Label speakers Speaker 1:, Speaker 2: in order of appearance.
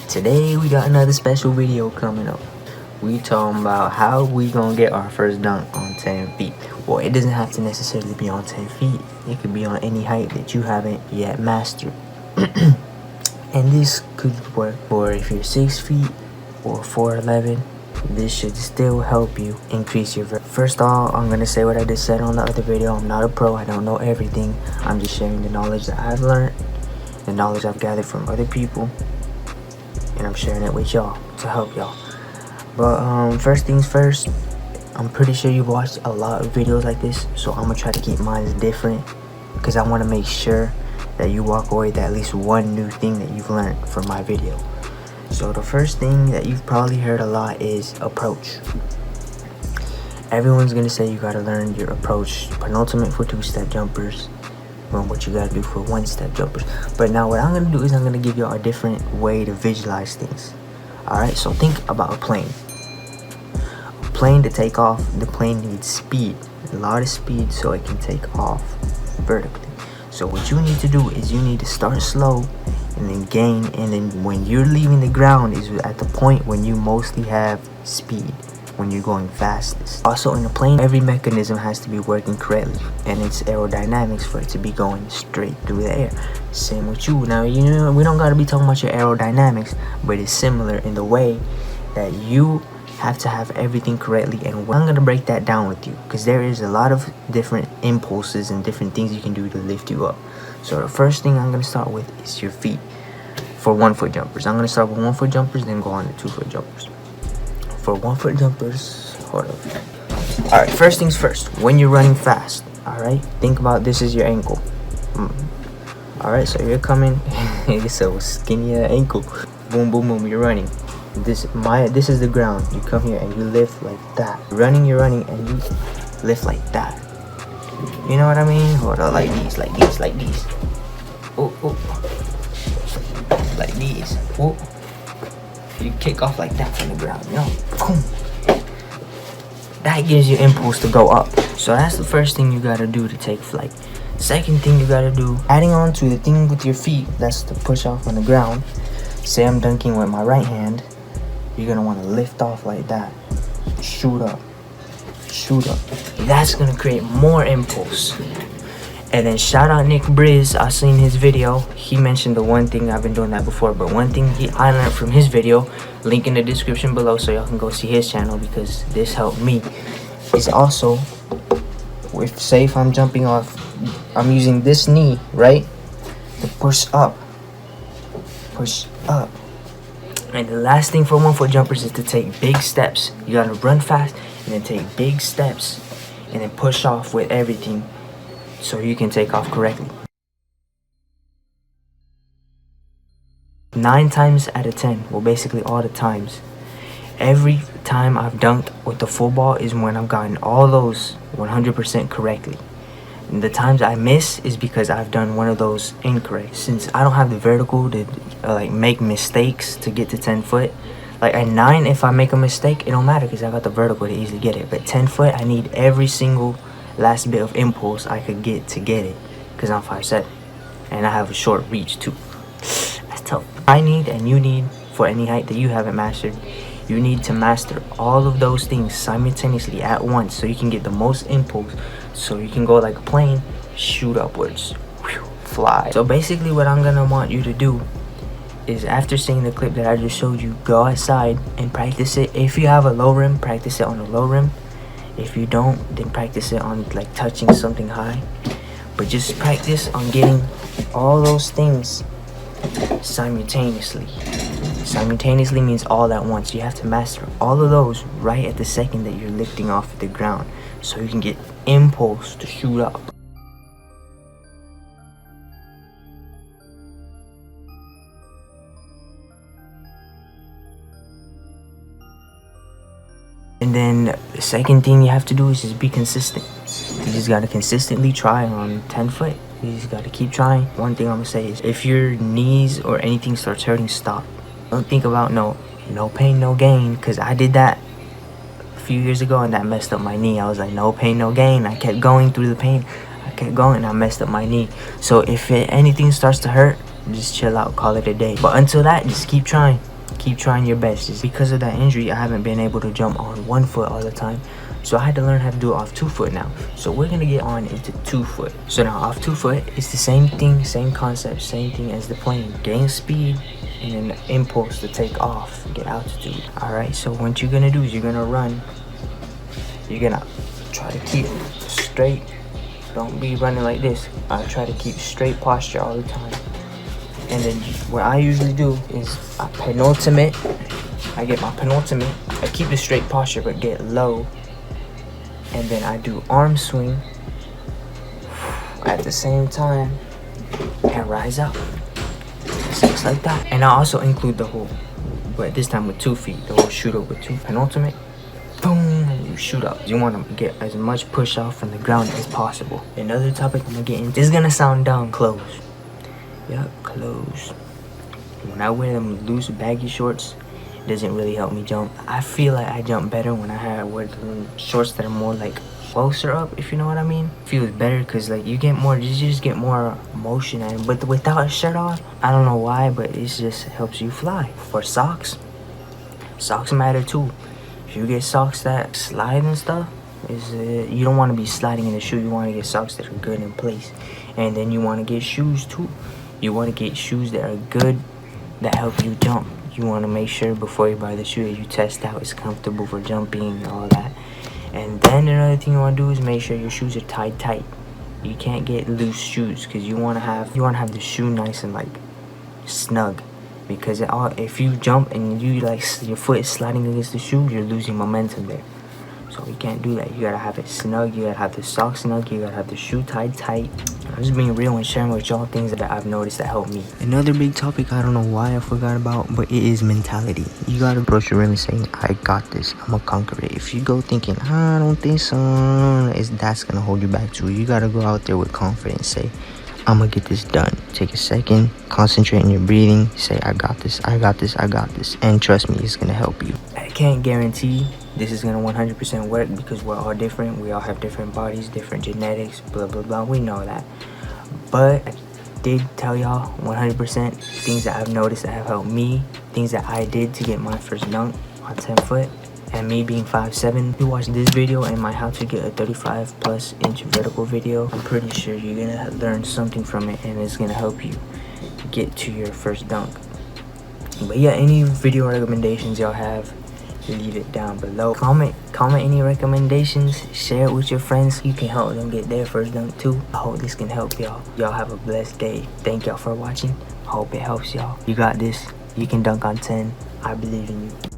Speaker 1: Today we got another special video coming up. We talking about how we gonna get our first dunk on 10 feet. Well, it doesn't have to necessarily be on 10 feet. It could be on any height that you haven't yet mastered. And this could work for if you're 6 feet or 4'11". This should still help you increase your First off, I'm gonna say what I just said on the other video. I'm not a pro, I don't know everything. I'm just sharing the knowledge that I've learned, the knowledge I've gathered from other people, and I'm sharing it with y'all to help y'all. But first things first, I'm pretty sure you've watched a lot of videos like this, so I'm gonna try to keep mine different because I want to make sure that you walk away with at least one new thing that you've learned from my video. So the first thing that you've probably heard a lot is approach. Everyone's gonna say you gotta learn your approach penultimate for 2-step jumpers, and what you gotta do for 1-step jumpers. But now what I'm gonna do is I'm gonna give you a different way to visualize things. Alright, so think about a plane. A plane to take off, the plane needs speed, a lot of speed so it can take off vertically. So what you need to do is you need to start slow and then gain, and then when you're leaving the ground is at the point when you mostly have speed, when you're going fastest. Also in a plane, every mechanism has to be working correctly, and it's aerodynamics for it to be going straight through the air. Same with you. Now, you know, we don't got to be talking about your aerodynamics, but it's similar in the way that you have to have everything correctly. And I'm going to break that down with you because there is a lot of different impulses and different things you can do to lift you up. So the first thing I'm going to start with is your feet. For 1-foot jumpers, I'm going to start with 1-foot jumpers, then go on to 2-foot jumpers. For 1-foot jumpers, hold up. Alright, first things first, when you're running fast, alright, think about this is your ankle. Alright, so you're coming, it's a skinny ankle. Boom, boom, boom, you're running. This is the ground. You come here and you lift like that. You're running and you lift like that. You know what I mean? Hold on, like these. Oh, oh. Like these. Oh. You kick off like that from the ground, you know? Boom. That gives you impulse to go up. So that's the first thing you gotta do to take flight. Second thing you gotta do, adding on to the thing with your feet, that's to push off on the ground. Say I'm dunking with my right hand, you're gonna wanna lift off like that. Shoot up. That's gonna create more impulse. And then shout out Nick Briz. I seen his video. He mentioned the one thing, I've been doing that before, but one thing I learned from his video, link in the description below so y'all can go see his channel because this helped me, is also, if I'm jumping off, I'm using this knee, right, to push up. And the last thing for 1-foot jumpers is to take big steps. You gotta run fast and then take big steps and then push off with everything so you can take off correctly. 9 times out of 10, well basically all the times, every time I've dunked with the full ball is when I've gotten all those 100% correctly. And the times I miss is because I've done one of those incorrect. Since I don't have the vertical to like make mistakes to get to 10 foot, like at 9 if I make a mistake it don't matter because I got the vertical to easily get it. But 10 foot I need every single last bit of impulse I could get to get it because I'm 5'7" and I have a short reach too. That's tough. I need, and you need, for any height that you haven't mastered, you need to master all of those things simultaneously at once so you can get the most impulse, so you can go like a plane, shoot upwards, fly. So basically what I'm gonna want you to do is, after seeing the clip that I just showed you, go outside and practice it. If you have a low rim, practice it on a low rim. If you don't, then practice it on like touching something high. But just practice on getting all those things simultaneously. Simultaneously means all at once. You have to master all of those right at the second that you're lifting off the ground so you can get impulse to shoot up. And then the second thing you have to do is just be consistent. You just gotta consistently try on 10 foot. You just gotta keep trying. One thing I'm gonna say is, if your knees or anything starts hurting, stop. Don't think about no pain, no gain, because I did that a few years ago and that messed up my knee. I was like, no pain, no gain. I kept going through the pain. I kept going and I messed up my knee. So if anything starts to hurt, just chill out, call it a day. But until that, just keep trying. keep trying your best. Just because of that injury, I haven't been able to jump on 1 foot all the time, so I had to learn how to do it off 2 foot now. So we're gonna get on into 2 foot. So now off 2 foot, it's the same thing, same concept, same thing as the plane. Gain speed and then the impulse to take off, get altitude. All right, so what you're gonna do is you're gonna run. You're gonna try to keep straight. Don't be running like this. I try to keep straight posture all the time. And then what I usually do is I get my penultimate. I keep the straight posture but get low. And then I do arm swing at the same time and rise up. Just like that. And I also include the whole, but this time with 2 feet, the whole shoot up with 2. Penultimate, boom, and you shoot up. You want to get as much push off from the ground as possible. Another topic I'm gonna get into, this is gonna sound dumb, clothes. Yep, clothes. When I wear them loose baggy shorts, it doesn't really help me jump. I feel like I jump better when I wear the shorts that are more like closer up, if you know what I mean. Feels better because like you just get more motion at it. But without a shirt on, I don't know why, but it just helps you fly. For socks matter too. If you get socks that slide and stuff, you don't want to be sliding in the shoe. You want to get socks that are good in place. And then you want to get shoes too. You want to get shoes that are good, that help you jump. You want to make sure before you buy the shoe that you test out it's comfortable for jumping and all that. And then another thing you want to do is make sure your shoes are tied tight. You can't get loose shoes because you want to have the shoe nice and like snug. Because if you jump and you like your foot is sliding against the shoe, you're losing momentum there. So you can't do that. You gotta have it snug. You gotta have the sock snug. You gotta have the shoe tied tight. I'm just being real and sharing with y'all things that I've noticed that help me. Another big topic I don't know why I forgot about, but it is mentality. You gotta approach it really saying, I got this. I'm gonna conquer it. If you go thinking, I don't think so, that's gonna hold you back too. You gotta go out there with confidence. Say, I'm gonna get this done. Take a second, concentrate on your breathing. Say, I got this. I got this. I got this. And trust me, it's gonna help you. I can't guarantee this is gonna 100% work because we're all different. We all have different bodies, different genetics, blah blah blah. We know that. But I did tell y'all 100% things that I've noticed that have helped me, things that I did to get my first dunk on 10 foot. And me being 5'7", you watch this video and my how to get a 35+ inch vertical video, I'm pretty sure you're gonna learn something from it and it's gonna help you get to your first dunk. But yeah, any video recommendations y'all have, leave it down below. Comment any recommendations, share it with your friends. You can help them get their first dunk too. I hope this can help y'all. Y'all have a blessed day. Thank y'all for watching. I hope it helps y'all. You got this. You can dunk on 10. I believe in you.